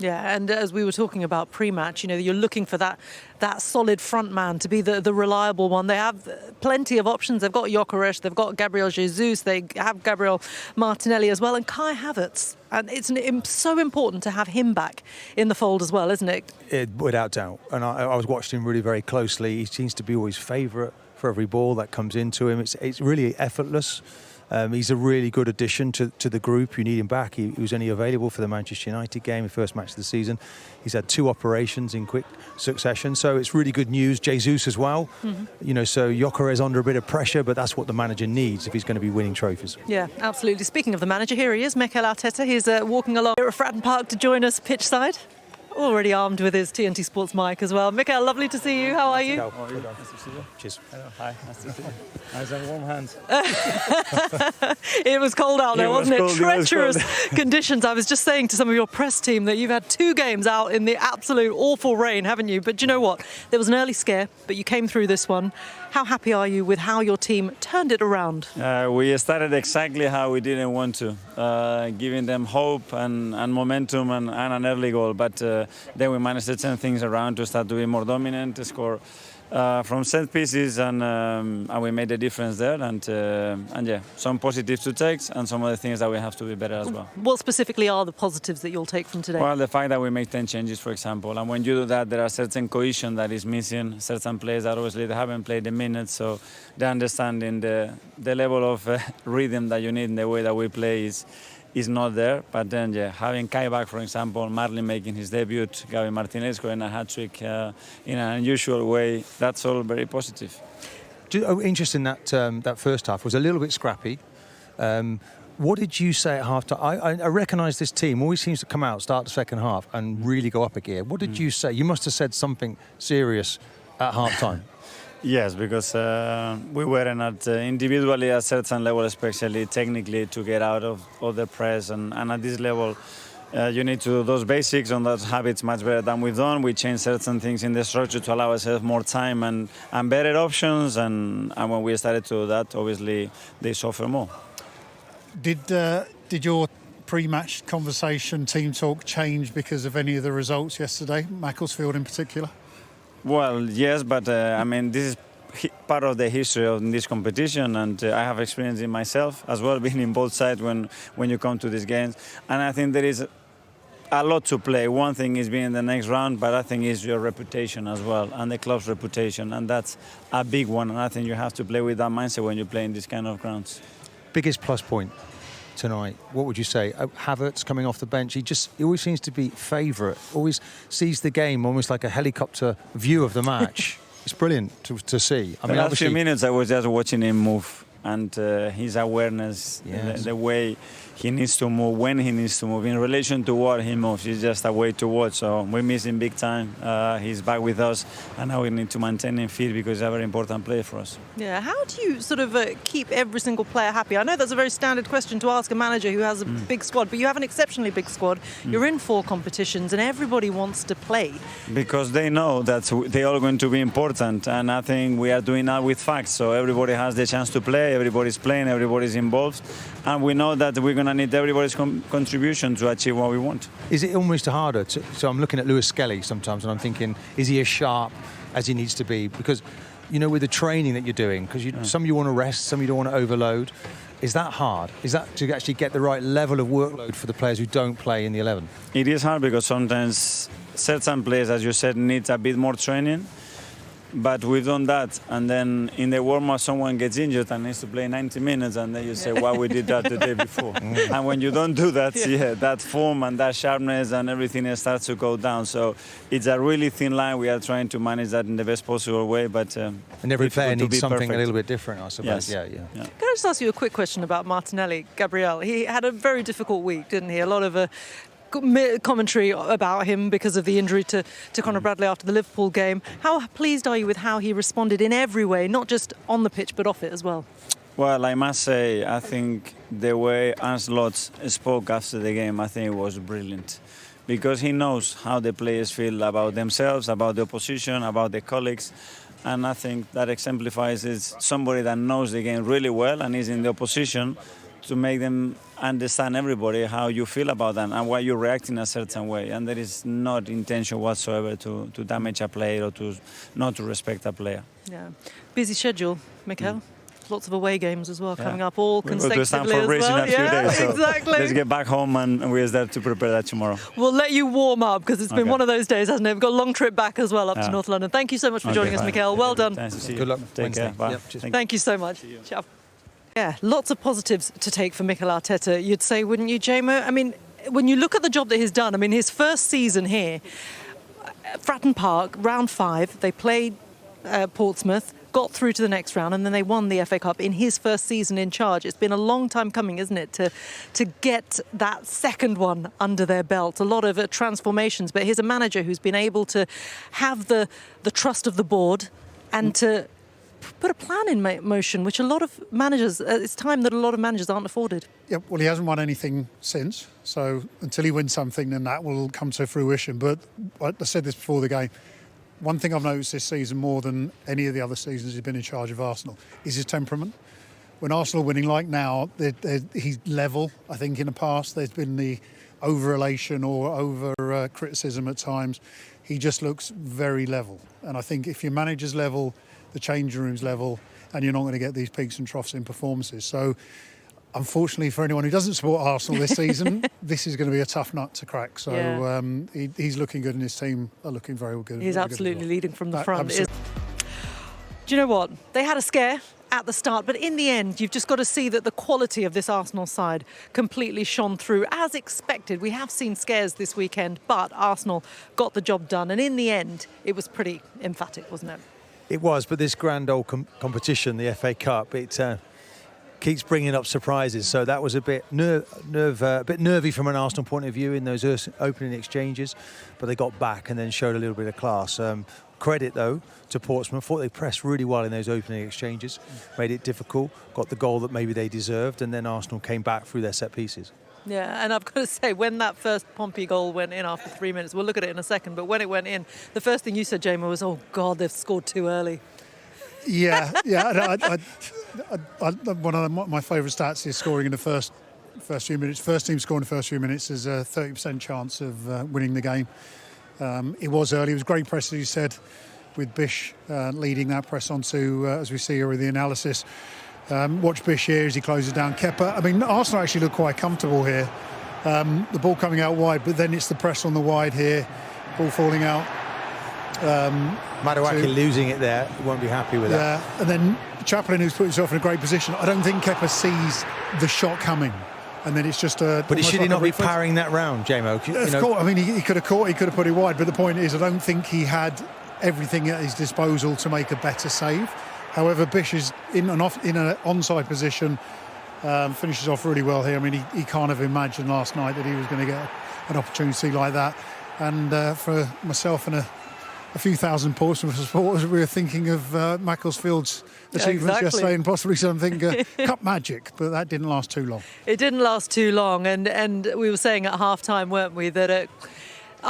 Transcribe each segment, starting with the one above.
Yeah, and as we were talking about pre-match, you're looking for that solid front man to be the reliable one. They have plenty of options. They've got Gyokeres, they've got Gabriel Jesus, they have Gabriel Martinelli as well, and Kai Havertz. And it's so important to have him back in the fold as well, isn't it? Without doubt. And I was watching him really very closely. He seems to be always favourite for every ball that comes into him. It's really effortless. He's a really good addition to the group. You need him back. He was only available for the Manchester United game, the first match of the season. He's had 2 operations in quick succession, so it's really good news. Jesus as well. Mm-hmm. So Gyokeres under a bit of pressure, but that's what the manager needs if he's going to be winning trophies. Yeah, absolutely. Speaking of the manager, here he is, Mikel Arteta. He's walking along here at Fratton Park to join us pitch side. Already armed with his TNT Sports mic as well. Mikel, lovely to see you. How are you? How are you? Nice to see you. Cheers. Hello. Hi. Nice to see you. Nice and warm hands. It was cold out there, wasn't it? Treacherous conditions. I was just saying to some of your press team that you've had 2 games out in the absolute awful rain, haven't you? But do you know what? There was an early scare, but you came through this one. How happy are you with how your team turned it around? We started exactly how we didn't want to, giving them hope and momentum and an early goal. But then we managed to turn things around to start to be more dominant, to score from set pieces, and we made a difference there. And yeah, some positives to take and some other things that we have to be better as well. What specifically are the positives that you'll take from today? Well, the fact that we make 10 changes, for example, and when you do that, there are certain cohesion that is missing, certain players that obviously they haven't played the minutes, so the understanding, the level of rhythm that you need in the way that we play is not there. But then, yeah, having Kai back, for example, Marlin making his debut, Gabriel Martinelli scoring a hat-trick in an unusual way, that's all very positive. Interesting that first half was a little bit scrappy. What did you say at half-time? I recognise this team always seems to come out, start the second half and really go up a gear. What did you say? You must have said something serious at half-time. Yes, because we weren't at individually at a certain level, especially technically, to get out of the press. And at this level, you need to do those basics and those habits much better than we've done. We changed certain things in the structure to allow ourselves more time and better options. And when we started to do that, obviously, they suffer more. Did your pre-match conversation, team talk, change because of any of the results yesterday, Macclesfield in particular? Well, yes, but this is part of the history of this competition, and I have experience in myself as well, being in both sides when you come to these games. And I think there is a lot to play. One thing is being in the next round, but I think is your reputation as well, and the club's reputation, and that's a big one. And I think you have to play with that mindset when you play in these kind of grounds. Biggest plus point tonight, what would you say? Havertz coming off the bench, he always seems to be favourite, always sees the game almost like a helicopter view of the match. It's brilliant to see. The last few minutes I was just watching him move, and his awareness, yes. the way he needs to move, when he needs to move, in relation to what he moves, is just a way to watch. So we miss him big time. He's back with us, and now we need to maintain him fit because he's a very important player for us. Yeah, how do you sort of keep every single player happy? I know that's a very standard question to ask a manager who has a big squad, but you have an exceptionally big squad. You're in 4 competitions, and everybody wants to play. Because they know that they are going to be important, and I think we are doing that with facts. So everybody has the chance to play, everybody's playing, everybody's involved, and we know that we're going to need everybody's contribution to achieve what we want. Is it almost harder? So I'm looking at Lewis Skelly sometimes, and I'm thinking, is he as sharp as he needs to be? Because, with the training that you're doing, because some you want to rest, some you don't want to overload. Is that hard? Is that to actually get the right level of workload for the players who don't play in the 11? It is hard because sometimes certain players, as you said, need a bit more training. But we've done that, and then in the warm-up someone gets injured and needs to play 90 minutes, and then you say, why we did that the day before. And when you don't do that, that form and that sharpness and everything starts to go down. So it's a really thin line. We are trying to manage that in the best possible way, but and every player needs something perfect. A little bit different, I suppose. Yes. Yeah. Can I just ask you a quick question about Martinelli, Gabriel? He had a very difficult week, didn't he? A lot of commentary about him because of the injury to Conor Bradley after the Liverpool game. How pleased are you with how he responded in every way, not just on the pitch but off it as well? Well, I must say, I think the way Anslot spoke after the game, I think it was brilliant. Because he knows how the players feel about themselves, about the opposition, about their colleagues. And I think that exemplifies it's somebody that knows the game really well and is in the opposition to make them understand everybody how you feel about them and why you react in a certain way. And there is not intention whatsoever to damage a player or not to respect a player. Yeah. Busy schedule, Mikel. Lots of away games as well coming up, all We'll go to consecutively Stamford as Bridge well. in a few days. So exactly. let's get back home and we're there to prepare that tomorrow. We'll let you warm up because it's been one of those days, hasn't it? We've got a long trip back as well up to North London. Thank you so much for joining us, Mikel. Well done. Nice to see you. Good luck. Take Wednesday. care. Bye. Yep, Thank you so much. Ciao. Yeah, lots of positives to take for Mikel Arteta, you'd say, wouldn't you, Jamo? I mean, when you look at the job that he's done, I mean, his first season here, Fratton Park, round 5, they played Portsmouth, got through to the next round, and then they won the FA Cup in his first season in charge. It's been a long time coming, isn't it, to get that second one under their belt. A lot of transformations, but here's a manager who's been able to have the trust of the board and to put a plan in motion, which a lot of managers, it's time that a lot of managers aren't afforded. Yeah, well, he hasn't won anything since, so until he wins something, then that will come to fruition. But I said this before the game, one thing I've noticed this season more than any of the other seasons he's been in charge of Arsenal is his temperament. When Arsenal are winning like now, he's level. I think in the past there's been the over-elation or over-criticism at times. He just looks very level. And I think if your manager's level, the changing room's level, and you're not going to get these peaks and troughs in performances. So, unfortunately, for anyone who doesn't support Arsenal this season, this is going to be a tough nut to crack. So he's looking good, and his team are looking very good. He's absolutely leading from the front. Do Absolutely. you know what? They had a scare at the start, but in the end, you've just got to see that the quality of this Arsenal side completely shone through, as expected. We have seen scares this weekend, but Arsenal got the job done, and in the end, it was pretty emphatic, wasn't it? It was, but this grand old competition, the FA Cup, it keeps bringing up surprises. So that was a bit nervy from an Arsenal point of view in those opening exchanges, but they got back and then showed a little bit of class. Credit, though, to Portsmouth. Thought they pressed really well in those opening exchanges, made it difficult, got the goal that maybe they deserved, and then Arsenal came back through their set pieces. Yeah, and I've got to say, when that first Pompey goal went in after 3 minutes, we'll look at it in a second, but when it went in, the first thing you said, Jamo, was, oh, God, they've scored too early. Yeah. One of my favourite stats is scoring in the first few minutes. First team scoring in the first few minutes is a 30% chance of winning the game. It was early. It was great press, as you said, with Bish leading that press onto, as we see here with the analysis. Watch Bish here as he closes down Kepa. I mean, Arsenal actually look quite comfortable here. The ball coming out wide, but then it's the press on the wide here. Ball falling out. Madueke losing it there, he won't be happy with that. Yeah, and then Chaplin, who's put himself in a great position. I don't think Kepa sees the shot coming. And then it's just a... But should he not be parrying that round, Jamo? Of course, I mean, he could have caught, he could have put it wide, but the point is I don't think he had everything at his disposal to make a better save. However, Bish is in an onside position, finishes off really well here. I mean, he can't have imagined last night that he was going to get an opportunity like that. And for myself and a few thousand Portsmouth supporters, we were thinking of Macclesfield's achievements yesterday and possibly something cup magic, but that didn't last too long. It didn't last too long, and we were saying at half-time, weren't we, that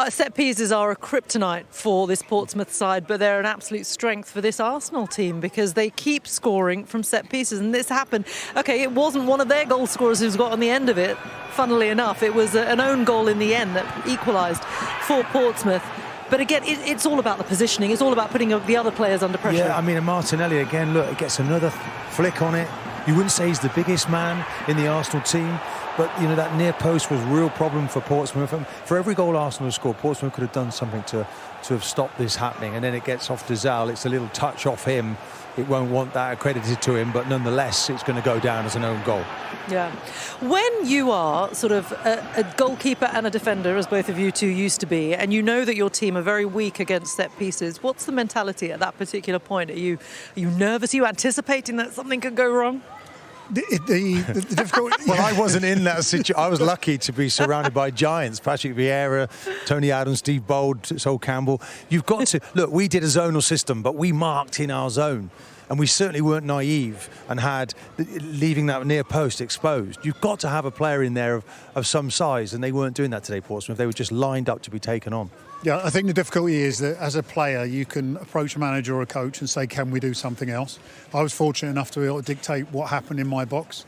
set pieces are a kryptonite for this Portsmouth side, but they're an absolute strength for this Arsenal team because they keep scoring from set pieces, and this happened. Okay, it wasn't one of their goal scorers who's got on the end of it, funnily enough. It was an own goal in the end that equalised for Portsmouth. But again, it's all about the positioning. It's all about putting the other players under pressure. Yeah, I mean, and Martinelli, again, look, gets another flick on it. You wouldn't say he's the biggest man in the Arsenal team, but, you know, that near post was a real problem for Portsmouth. And for every goal Arsenal has scored, Portsmouth could have done something to have stopped this happening. And then it gets off to Zal. It's a little touch off him. It won't want that accredited to him, but nonetheless, it's going to go down as an own goal. Yeah. When you are sort of a goalkeeper and a defender, as both of you two used to be, and you know that your team are very weak against set pieces, what's the mentality at that particular point? Are you nervous? Are you anticipating that something could go wrong? The difficult... Well, I wasn't in that situation. I was lucky to be surrounded by giants. Patrick Vieira, Tony Adams, Steve Bold, Sol Campbell. You've got to... Look, we did a zonal system, but we marked in our zone. And we certainly weren't naive and had leaving that near post exposed. You've got to have a player in there of some size, and they weren't doing that today, Portsmouth. They were just lined up to be taken on. Yeah, I think the difficulty is that as a player, you can approach a manager or a coach and say, can we do something else? I was fortunate enough to be able to dictate what happened in my box.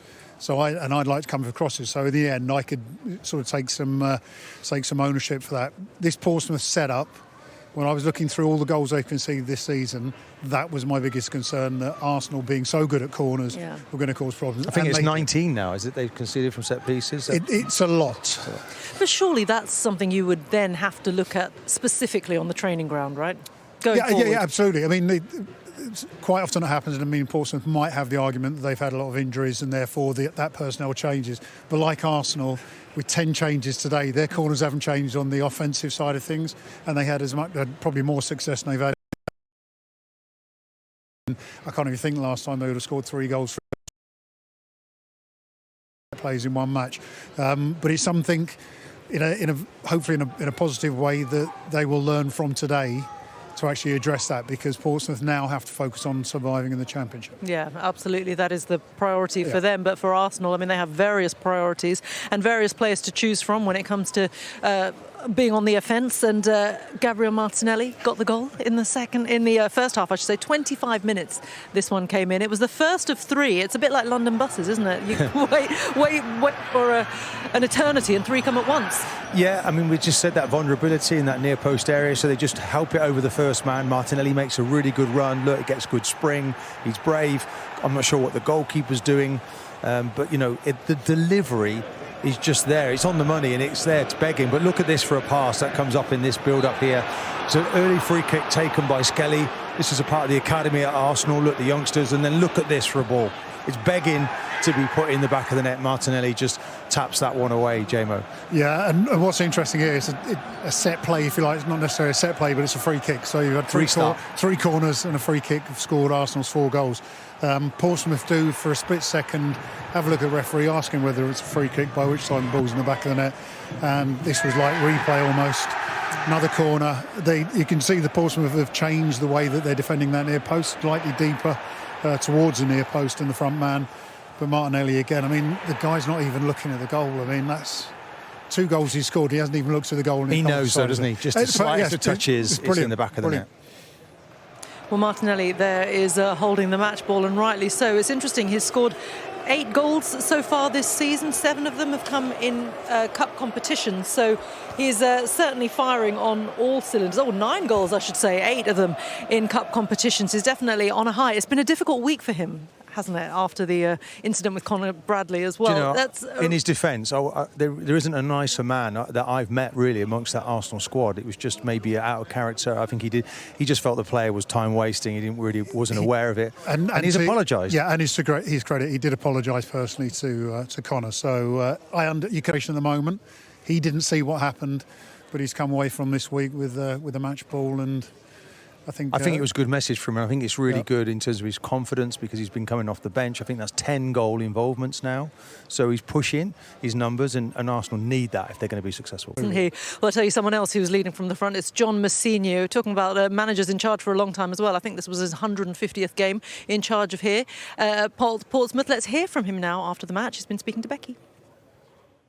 I'd like to come for crosses. So in the end, I could sort of take some ownership for that. This Portsmouth setup, when I was looking through all the goals they've conceded this season, that was my biggest concern, that Arsenal being so good at corners were going to cause problems. I think it's 19 now, is it, they've conceded from set pieces? It's a lot. But surely that's something you would then have to look at specifically on the training ground, right? Going forward. Yeah, absolutely. I mean, quite often it happens, and I mean, Portsmouth might have the argument that they've had a lot of injuries and therefore that personnel changes. But like Arsenal, with 10 changes today, their corners haven't changed on the offensive side of things, and they had probably more success than they've had. I can't even think the last time they would have scored 3 goals plays in one match. But it's something, hopefully in a positive way, that they will learn from today to actually address that, because Portsmouth now have to focus on surviving in the Championship. Yeah, absolutely. That is the priority for them. But for Arsenal, I mean, they have various priorities and various players to choose from when it comes to being on the offence. And Gabriel Martinelli got the goal in the first half, I should say. 25 minutes this one came in. It was the first of 3. It's a bit like London buses, isn't it? You wait for an eternity and 3 come at once. Yeah, I mean, we just said that vulnerability in that near post area, so they just help it over the first man. Martinelli makes a really good run. Look, it gets good spring. He's brave. I'm not sure what the goalkeeper's doing, but, the delivery is just there. It's on the money and it's there. It's begging. But look at this for a pass that comes up in this build-up here. It's an early free kick taken by Skelly. This is a part of the academy at Arsenal. Look, the youngsters. And then look at this for a ball. It's begging to be put in the back of the net. Martinelli just taps that one away, JMO. Yeah, and what's interesting here is a set play, if you like. It's not necessarily a set play, but it's a free kick. So you've had 3 corners and a free kick have scored Arsenal's 4 goals. Portsmouth do, for a split second, have a look at the referee, asking whether it's a free kick, by which time the ball's in the back of the net. And this was like replay almost. Another corner. You can see the Portsmouth have changed the way that they're defending that near post, slightly deeper towards the near post and the front man. But Martinelli again, I mean, the guy's not even looking at the goal. I mean, that's 2 goals he's scored. He hasn't even looked at the goal. He knows, though, doesn't he? Just the slightest of touches, it's in the back of the net. Well, Martinelli there is holding the match ball, and rightly so. It's interesting, he's scored 8 goals so far this season. 7 of them have come in cup competitions, so he's certainly firing on all cylinders. 9 goals, I should say, 8 of them in cup competitions. He's definitely on a high. It's been a difficult week for him, hasn't it, after the incident with Conor Bradley as well. In his defence, there isn't a nicer man that I've met really amongst that Arsenal squad. It was just maybe out of character. I think he just felt the player was time wasting. He wasn't aware of it, and he's apologised. Yeah, and his credit, he did apologise personally to Conor. So you can at the moment, he didn't see what happened, but he's come away from this week with a match ball, and I think it was a good message from him. I think it's really good in terms of his confidence, because he's been coming off the bench. I think that's 10 goal involvements now. So he's pushing his numbers, and Arsenal need that if they're going to be successful. Isn't he? Well, I'll tell you someone else who's leading from the front. It's John Mousinho, talking about managers in charge for a long time as well. I think this was his 150th game in charge of here. Portsmouth, let's hear from him now after the match. He's been speaking to Becky.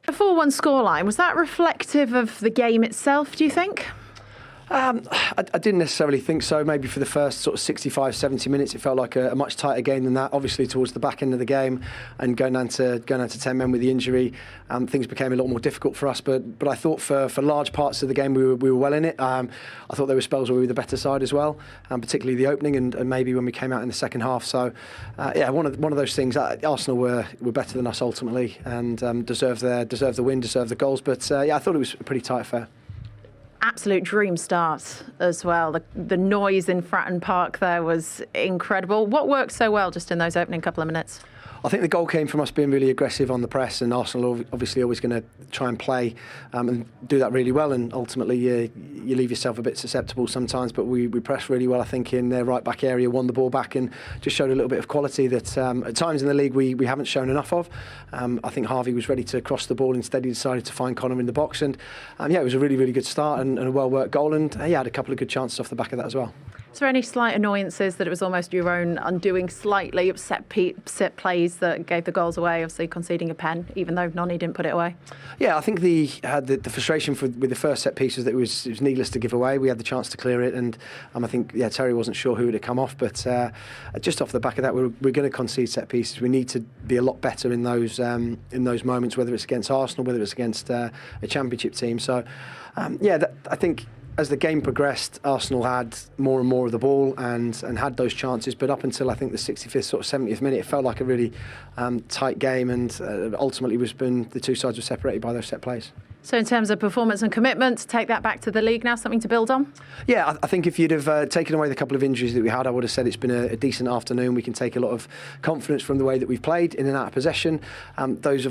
A 4-1 scoreline, was that reflective of the game itself, do you think? I didn't necessarily think so. Maybe for the first sort of 65, 70 minutes, it felt like a much tighter game than that. Obviously, towards the back end of the game and going down to 10 men with the injury, things became a lot more difficult for us. But I thought for large parts of the game we were well in it. I thought there were spells where we were the better side as well, particularly the opening and maybe when we came out in the second half. So one of those things. Arsenal were better than us ultimately and deserved the win, deserved the goals. But I thought it was a pretty tight affair. Absolute dream start as well. The noise in Fratton Park there was incredible. What worked so well just in those opening couple of minutes? I think the goal came from us being really aggressive on the press, and Arsenal obviously always going to try and play and do that really well, and ultimately you leave yourself a bit susceptible sometimes, but we pressed really well, I think, in their right back area, won the ball back and just showed a little bit of quality that at times in the league we haven't shown enough of. I think Harvey was ready to cross the ball, instead he decided to find Conor in the box, and it was a really, really good start and a well-worked goal, and he had a couple of good chances off the back of that as well. Is there any slight annoyances that it was almost your own undoing slightly, set plays that gave the goals away, obviously conceding a pen, even though Noni didn't put it away? Yeah, I think the frustration with the first set piece was that it was needless to give away. We had the chance to clear it, and I think Terry wasn't sure who would have come off, but just off the back of that, we're going to concede set pieces. We need to be a lot better in those moments, whether it's against Arsenal, whether it's against a Championship team. So, I think as the game progressed, Arsenal had more and more of the ball and had those chances. But up until I think the 65th, sort of 70th minute, it felt like a really tight game, and ultimately the two sides were separated by those set plays. So in terms of performance and commitment, to take that back to the league now, something to build on? Yeah, I think if you'd have taken away the couple of injuries that we had, I would have said it's been a decent afternoon. We can take a lot of confidence from the way that we've played in and out of possession. Those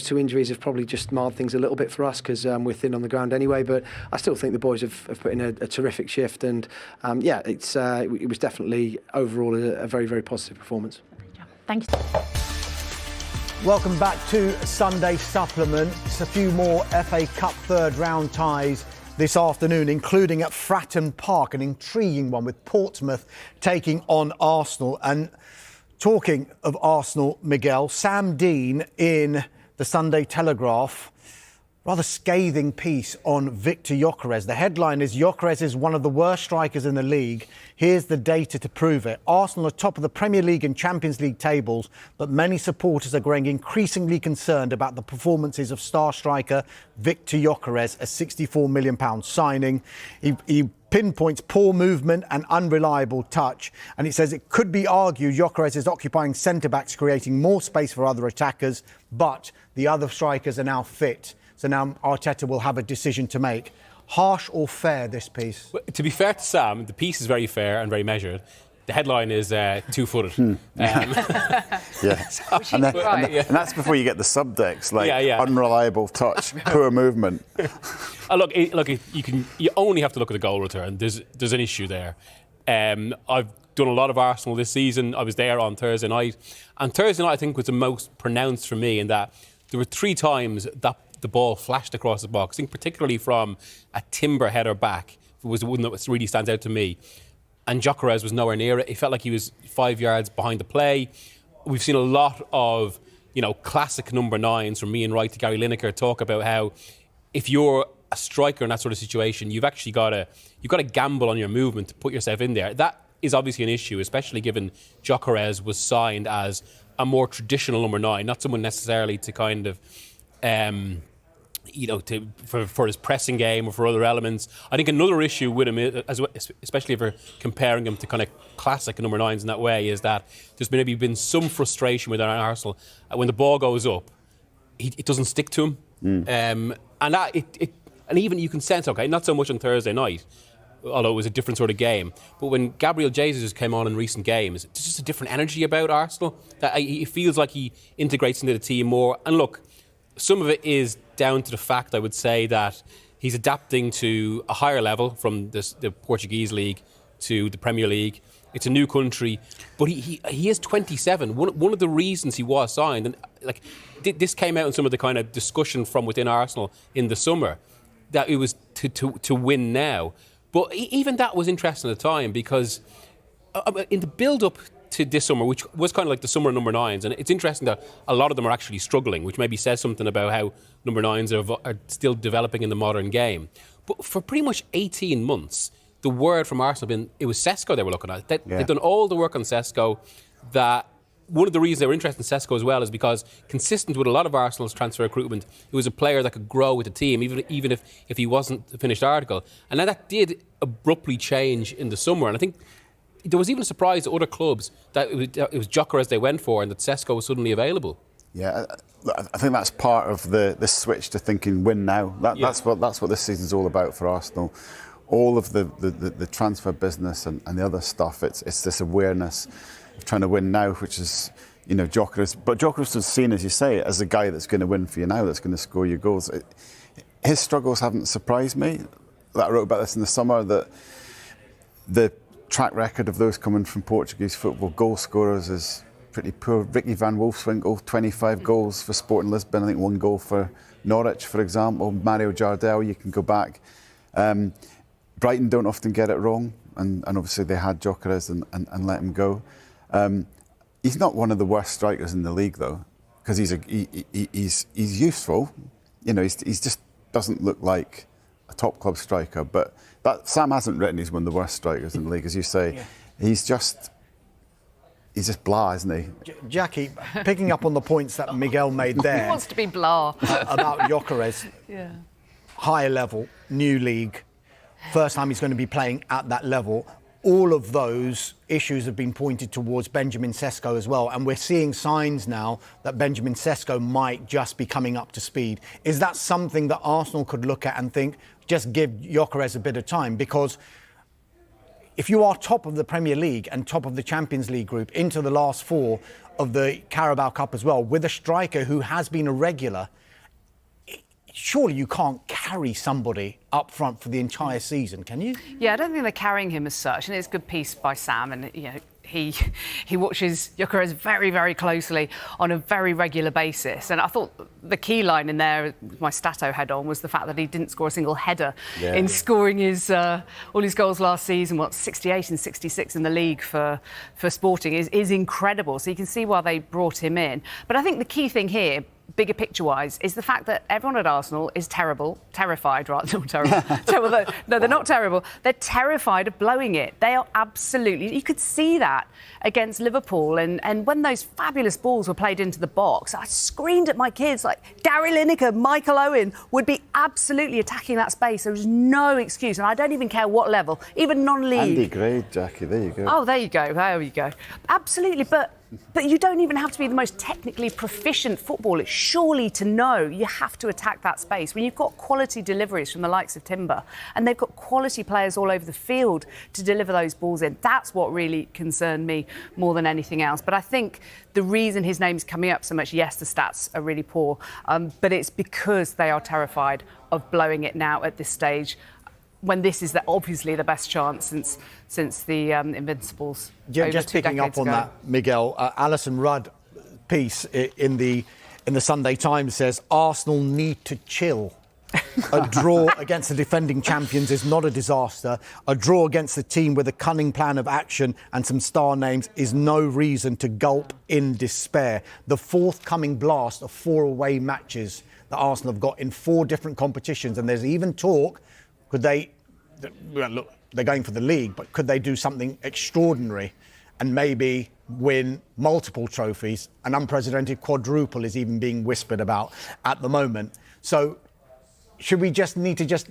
two injuries have probably just marred things a little bit for us because we're thin on the ground anyway. But I still think the boys have put in a terrific shift, and it was definitely overall a very, very positive performance. Thank you. Welcome back to Sunday Supplement. It's a few more FA Cup third round ties this afternoon, including at Fratton Park, an intriguing one with Portsmouth taking on Arsenal. And talking of Arsenal, Miguel, Sam Dean in the Sunday Telegraph, rather scathing piece on Victor Gyokeres. The headline is Gyokeres is one of the worst strikers in the league. Here's the data to prove it. Arsenal are top of the Premier League and Champions League tables, but many supporters are growing increasingly concerned about the performances of star striker Victor Gyokeres, a £64 million signing. He pinpoints poor movement and unreliable touch, and it says it could be argued Gyokeres is occupying centre-backs, creating more space for other attackers, but the other strikers are now fit. So now Arteta will have a decision to make. Harsh or fair, this piece? Well, to be fair to Sam, the piece is very fair and very measured. The headline is two-footed. Yes. And that's before you get the subtext, unreliable touch, poor movement. You only have to look at the goal return. There's an issue there. I've done a lot of Arsenal this season. I was there on Thursday night. And Thursday night, I think, was the most pronounced for me in that there were 3 times that the ball flashed across the box. I think particularly from a timber header back was the one that really stands out to me. And Gyokeres was nowhere near it. It felt like he was 5 yards behind the play. We've seen a lot of, classic number 9s from Ian Wright to Gary Lineker talk about how if you're a striker in that sort of situation, you've actually got to gamble on your movement to put yourself in there. That is obviously an issue, especially given Gyokeres was signed as a more traditional number 9, not someone necessarily to kind of for his pressing game or for other elements. I think another issue with him, especially if we're comparing him to kind of classic number 9s in that way, is that there's maybe been some frustration with Arsenal. When the ball goes up, it doesn't stick to him. And even you can sense, not so much on Thursday night, although it was a different sort of game, but when Gabriel Jesus came on in recent games, there's just a different energy about Arsenal. That it feels like he integrates into the team more. And look, some of it is down to the fact, I would say, that he's adapting to a higher level from the Portuguese league to the Premier League. It's a new country, but he is 27. One of the reasons he was signed, and this came out in some of the kind of discussion from within Arsenal in the summer, that it was to win now. But even that was interesting at the time, because in the build-up to this summer, which was kind of like the summer number 9s, and it's interesting that a lot of them are actually struggling, which maybe says something about how number 9s are still developing in the modern game. But for pretty much 18 months, the word from Arsenal it was Sesko they were looking at. They'd done all the work on Sesko. That one of the reasons they were interested in Sesko as well is because, consistent with a lot of Arsenal's transfer recruitment, he was a player that could grow with the team, even if he wasn't the finished article. And now that did abruptly change in the summer, and I think there was even a surprise to other clubs that it was Gyokeres they went for and that Sesko was suddenly available. Yeah, I think that's part of the switch to thinking win now. That's what this season's all about for Arsenal. All of the transfer business and the other stuff, it's this awareness of trying to win now, which is, Gyokeres. But Gyokeres was seen, as you say, as a guy that's going to win for you now, that's going to score your goals. His struggles haven't surprised me. I wrote about this in the summer, that the track record of those coming from Portuguese football goal scorers is pretty poor. Ricky van Wolfswinkel, 25 goals for Sporting Lisbon, I think 1 goal for Norwich, for example. Mario Jardel, you can go back. Brighton don't often get it wrong. and obviously they had Gyokeres and let him go. He's not one of the worst strikers in the league, though, because he's useful. You know, he's just doesn't look like a top club striker. But Sam hasn't written he's one of the worst strikers in the league, as you say. Yeah. He's just blah, isn't he? Jackie, picking up on the points that Miguel made there. He wants to be blah. About Gyokeres. Yeah. Higher level, new league, first time he's going to be playing at that level. All of those issues have been pointed towards Benjamin Sesko as well. And we're seeing signs now that Benjamin Sesko might just be coming up to speed. Is that something that Arsenal could look at and think, just give Gyokeres a bit of time? Because if you are top of the Premier League and top of the Champions League group into the last 4 of the Carabao Cup as well, with a striker who has been a regular, surely you can't carry somebody up front for the entire season, can you? Yeah, I don't think they're carrying him as such, and it's a good piece by Sam, and he watches Gyokeres very, very closely on a very regular basis. And I thought the key line in there, my Stato head on, was the fact that he didn't score a single header in scoring his all his goals last season. 68 and 66 in the league for Sporting is incredible. So you can see why they brought him in. But I think the key thing here, bigger picture-wise, is the fact that everyone at Arsenal is terrified, right? Not terrible. No, they're not terrible. They're terrified of blowing it. They are absolutely... You could see that against Liverpool. And when those fabulous balls were played into the box, I screamed at my kids, like, Gary Lineker, Michael Owen would be absolutely attacking that space. There was no excuse. And I don't even care what level, even non-league. Andy Gray, Jackie, there you go. Oh, there you go. Absolutely, but you don't even have to be the most technically proficient footballer, surely, to know you have to attack that space. When you've got quality deliveries from the likes of Timber, and they've got quality players all over the field to deliver those balls in, that's what really concerned me more than anything else. But I think the reason his name's coming up so much, yes, the stats are really poor, but it's because they are terrified of blowing it now at this stage, when this is obviously the best chance since the Invincibles. Just picking up on that, Miguel, Alison Rudd piece in the Sunday Times says Arsenal need to chill. A draw against the defending champions is not a disaster. A draw against the team with a cunning plan of action and some star names is no reason to gulp in despair. The forthcoming blast of 4 away matches that Arsenal have got in 4 different competitions, and there's even talk, could they, look, they're going for the league, but could they do something extraordinary and maybe win multiple trophies? An unprecedented quadruple is even being whispered about at the moment. So should we need to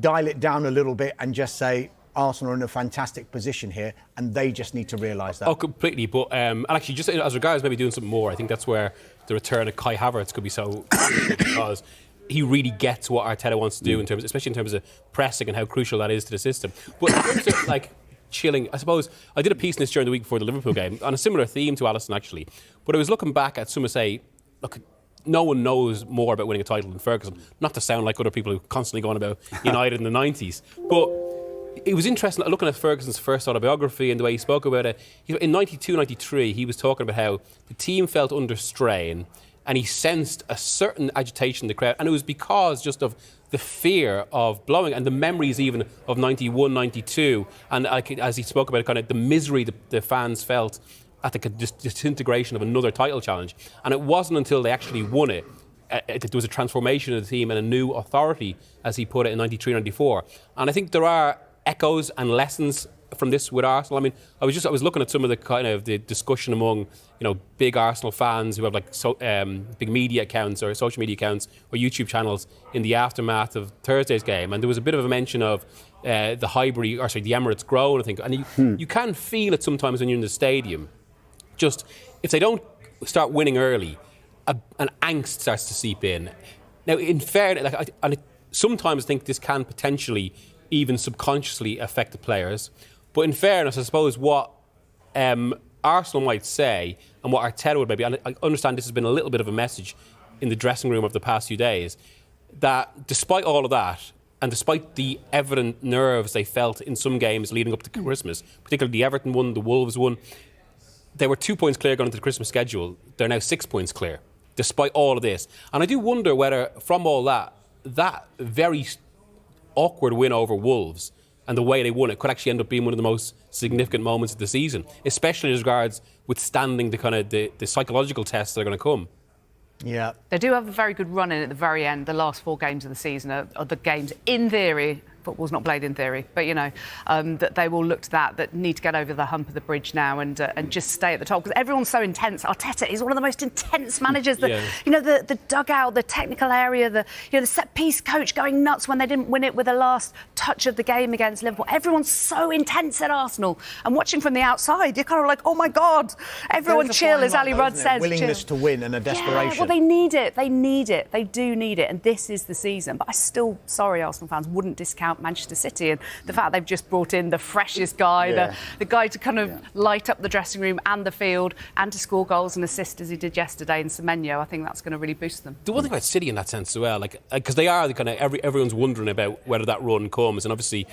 dial it down a little bit and just say Arsenal are in a fantastic position here and they just need to realise that? Oh, completely. But and actually, just as regards maybe doing something more, I think that's where the return of Kai Havertz could be so because he really gets what Arteta wants to do especially in terms of pressing and how crucial that is to the system. But in terms of chilling, I suppose I did a piece on this during the week before the Liverpool game on a similar theme to Alisson actually. But I was looking back at some say, look, no one knows more about winning a title than Ferguson. Not to sound like other people who are constantly going about United in the 90s, but it was interesting looking at Ferguson's first autobiography and the way he spoke about it. In 92-93, he was talking about how the team felt under strain and he sensed a certain agitation in the crowd, and it was because just of the fear of blowing and the memories even of 91, 92, and as he spoke about it, kind of the misery the fans felt at the disintegration of another title challenge. And it wasn't until they actually won it there was a transformation of the team and a new authority, as he put it, in 93-94. And I think there are echoes and lessons from this with Arsenal. I mean, I was looking at some of the discussion among big Arsenal fans who have big media accounts or social media accounts or YouTube channels in the aftermath of Thursday's game, and there was a bit of a mention of the Emirates groan, I think, and you can feel it sometimes when you're in the stadium. Just if they don't start winning early, an angst starts to seep in. Now, in fairness, sometimes I think this can potentially even subconsciously affect the players. But in fairness, I suppose what Arsenal might say and what Arteta would maybe, and I understand this has been a little bit of a message in the dressing room of the past few days, that despite all of that, and despite the evident nerves they felt in some games leading up to Christmas, particularly the Everton one, the Wolves one, they were 2 points clear going into the Christmas schedule. They're now 6 points clear, despite all of this. And I do wonder whether, from all that very awkward win over Wolves and the way they won it could actually end up being one of the most significant moments of the season, especially as regards withstanding the kind of the psychological tests that are going to come. Yeah. They do have a very good run in at the very end. The last 4 games of the season are the games, in theory, football's not played in theory, but, that they will look to that need to get over the hump of the bridge now and just stay at the top. Because everyone's so intense. Arteta is one of the most intense managers. The dugout, the technical area, the set-piece coach going nuts when they didn't win it with the last touch of the game against Liverpool. Everyone's so intense at Arsenal. And watching from the outside, you're kind of like, oh, my God, everyone chill, as Ali Rudd says. Willingness to win and a desperation. Yeah, well, they need it. They need it. They do need it. And this is the season. But I still, sorry, Arsenal fans, wouldn't discount Manchester City and the fact they've just brought in the freshest guy, the guy to kind of light up the dressing room and the field and to score goals and assist as he did yesterday in Semenyo. I think that's going to really boost them. The one thing about City in that sense as well, because they are the kind of everyone's wondering about whether that run comes, and obviously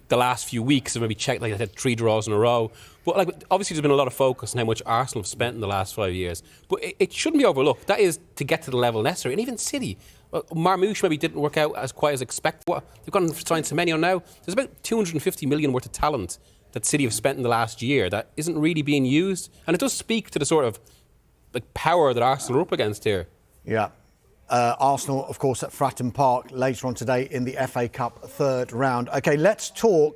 the last few weeks have maybe checked, like I said, 3 draws in a row. But obviously there's been a lot of focus on how much Arsenal have spent in the last 5 years. But it shouldn't be overlooked. That is to get to the level necessary. And even City, Marmoush maybe didn't work out as quite as expected. They've gone and signed Semenyo now. There's about 250 million worth of talent that City have spent in the last year that isn't really being used. And it does speak to the sort of power that Arsenal are up against here. Yeah. Arsenal, of course, at Fratton Park later on today in the FA Cup 3rd round. OK, let's talk